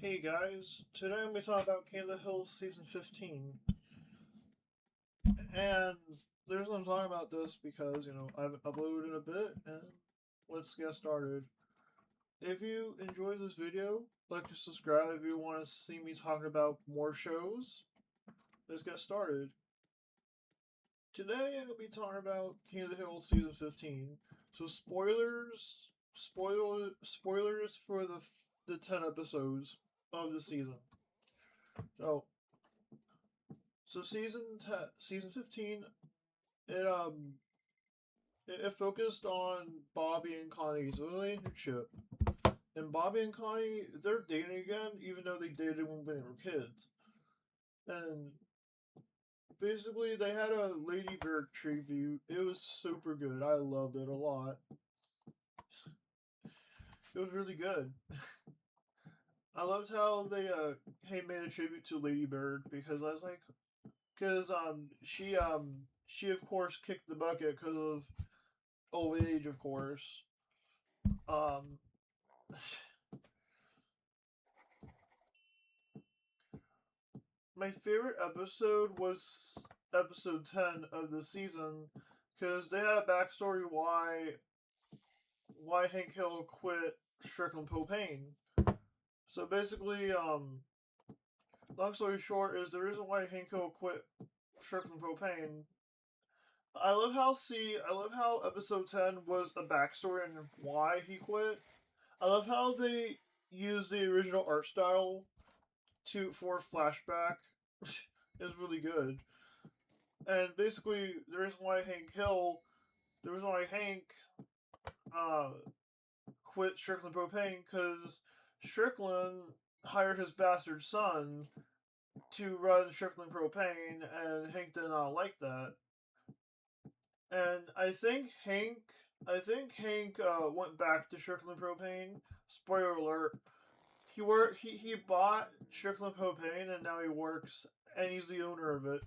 Hey guys, today I'm going to be talking about King of the Hill Season 15. And the reason I'm talking about this because, I've uploaded a bit and let's get started. If you enjoyed this video, like and subscribe if you want to see me talking about more shows. Let's get started. Today I'm going to be talking about King of the Hill Season 15. So spoilers for the 10 episodes of the season. So season 15, it it focused on Bobby and Connie's relationship. And Bobby and Connie, they're dating again, even though they dated when they were kids. And basically, they had a Lady Bird tribute. It was super good. I loved it a lot. It was really good. I loved how they made a tribute to Lady Bird because I was like, because she of course kicked the bucket because of old age, of course. Um, my favorite episode was episode 10 of the season because they had a backstory why Hank Hill quit Strickland Propane. So basically, long story short is the reason why Hank Hill quit Strickland Propane. I love how episode 10 was a backstory and why he quit. I love how they used the original art style for flashback. Is really good. And basically, the reason why Hank uh, quit Strickland Propane because Strickland hired his bastard son to run Strickland Propane, and Hank did not like that. And I think Hank went back to Strickland Propane. Spoiler alert: he bought Strickland Propane, and now he works, and he's the owner of it.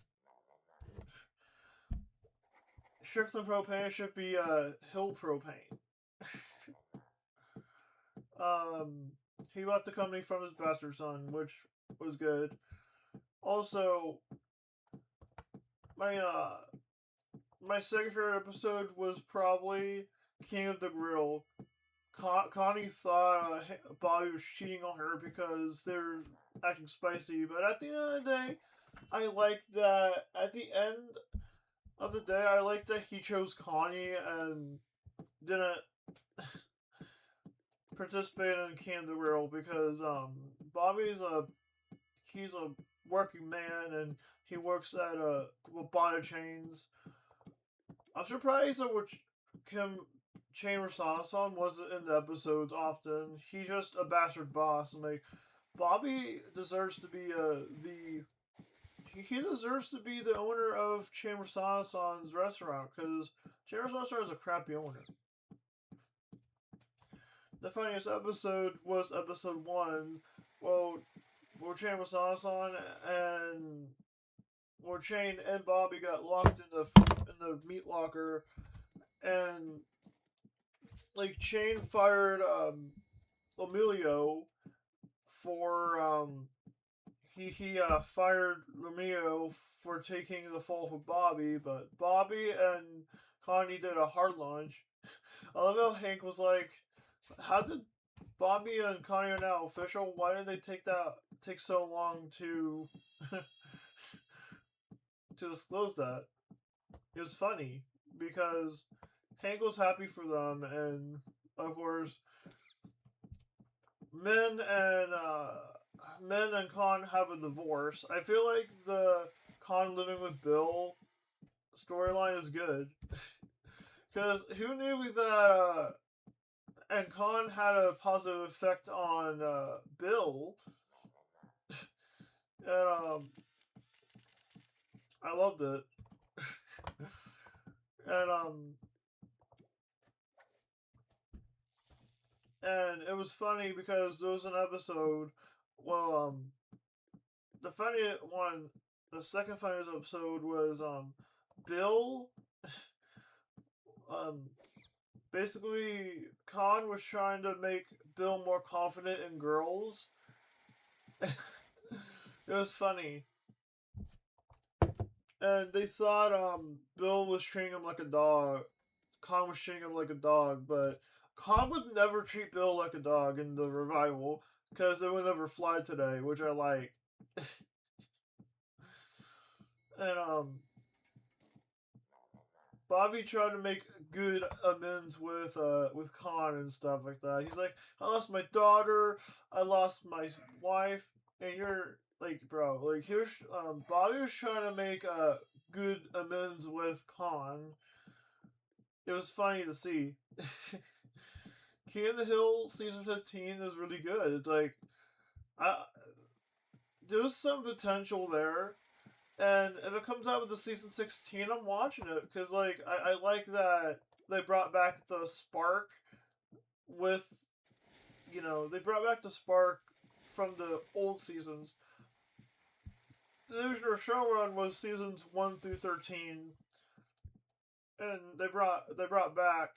Strickland Propane should be Hill Propane. Um, he bought the company from his bastard son, which was good. Also, my uh, my second favorite episode was probably King of the Grill. Connie thought Bobby was cheating on her because they're acting spicy, but at the end of the day, I like that. At the end of the day, I like that he chose Connie and didn't participate in King of the Grill because Bobby's he's a working man and he works at a Bobby Chains. I'm surprised that which Kim Chain Rasan wasn't in the episodes often. He's just a bastard boss, and like Bobby deserves to be he deserves to be the owner of Chain Rasan's restaurant because Chain Rasan is a crappy owner. The funniest episode was episode 1. Well, where Chain Rasan and where Chain and Bobby got locked in the meat locker, and like Chain fired Emilio for he fired Romeo for taking the fall for Bobby, but Bobby and Connie did a hard lunge. I love how Hank was like, "How did Bobby and Connie are now official? Why did they take so long to to disclose that?" It was funny because Hank was happy for them, and of course, Men and Men and Con have a divorce. I feel like the Con living with Bill storyline is good because who knew that and Con had a positive effect on Bill, and I loved it, and and it was funny because there was an episode. Well, the funny one, the second funniest episode was Bill. Um, basically, Khan was trying to make Bill more confident in girls, It was funny. And they thought Bill was treating him like a dog. Kong was treating him like a dog, but Kong would never treat Bill like a dog in the revival because it would never fly today, which I like. And Bobby tried to make good amends with Khan and stuff like that. He's like, I lost my daughter, I lost my wife, and you're like, bro, like here's Bobby was trying to make good amends with Khan. It was funny to see. King of the Hill season 15 is really good. It's like I there's some potential there. And if it comes out with the season 16, I'm watching it because like I like that they brought back the spark with they brought back the spark from the old seasons. The original showrun was seasons 1 through 13, and they brought back,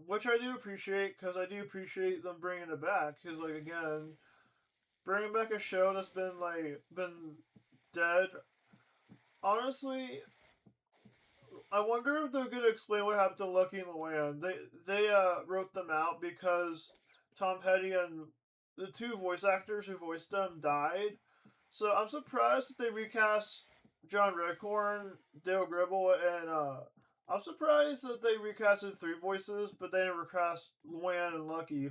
which I do appreciate because I do appreciate them bringing it back because like again, bringing back a show that's been dead. Honestly, I wonder if they're gonna explain what happened to Lucky and Luann. They wrote them out because Tom Petty and the two voice actors who voiced them died. So I'm surprised that they recast John Redcorn, Dale Gribble, and I'm surprised that they recasted three voices, but they didn't recast Luann and Lucky.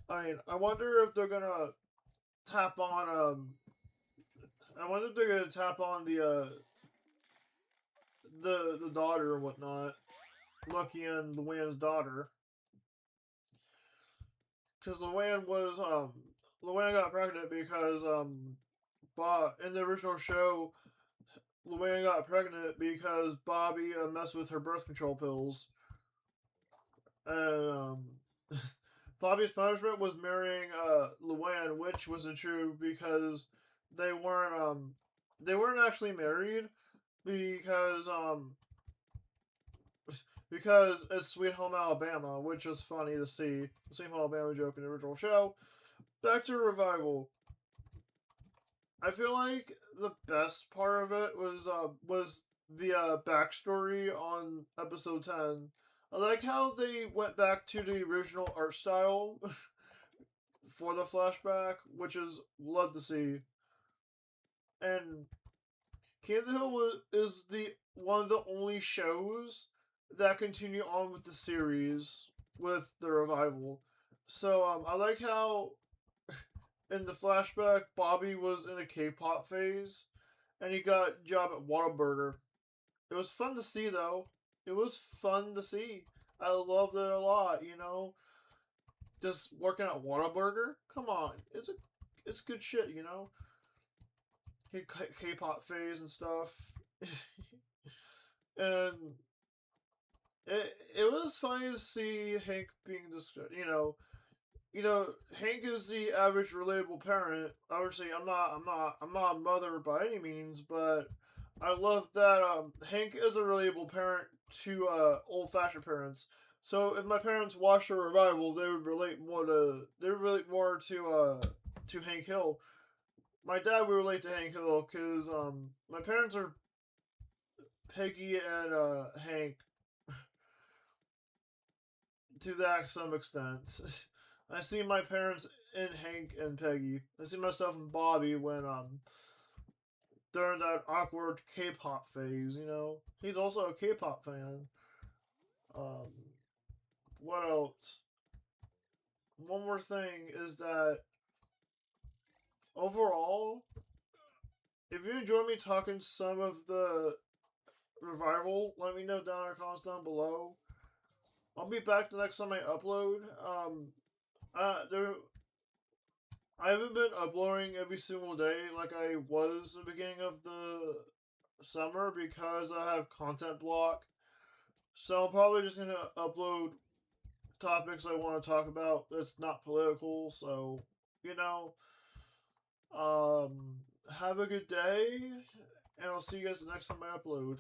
I mean, I wonder if they're gonna tap on I wonder if they're gonna tap on the daughter and whatnot, Lucky and Luann's daughter, because Luann got pregnant because in the original show, Luann got pregnant because Bobby messed with her birth control pills, and Bobby's punishment was marrying Luann, which wasn't true because they weren't actually married because because it's Sweet Home Alabama, which was funny to see. The Sweet Home Alabama joke in the original show. Back to Revival. I feel like the best part of it was the backstory on episode 10. I like how they went back to the original art style for the flashback, which is love to see. And King of the Hill is the one of the only shows that continue on with the series with the revival. So I like how in the flashback Bobby was in a K-pop phase, and he got a job at Whataburger. It was fun to see though. It was fun to see. I loved it a lot. Just working at Whataburger. Come on, it's good shit. K-pop phase and stuff. And it was funny to see Hank being this, Hank is the average relatable parent. Obviously, I'm not a mother by any means, but I love that Hank is a relatable parent to old fashioned parents. So if my parents watched a revival, they would relate more to Hank Hill. My dad would relate to Hank Hill because my parents are Peggy and Hank to that some extent. I see my parents in Hank and Peggy. I see myself in Bobby when during that awkward K-pop phase. He's also a K-pop fan. Um, what else? One more thing is that overall, if you enjoy me talking some of the revival, let me know down in the comments down below. I'll be back the next time I upload. There I haven't been uploading every single day like I was at the beginning of the summer because I have content block. So I'm probably just gonna upload topics I want to talk about that's not political. So you know, have a good day, and I'll see you guys the next time I upload.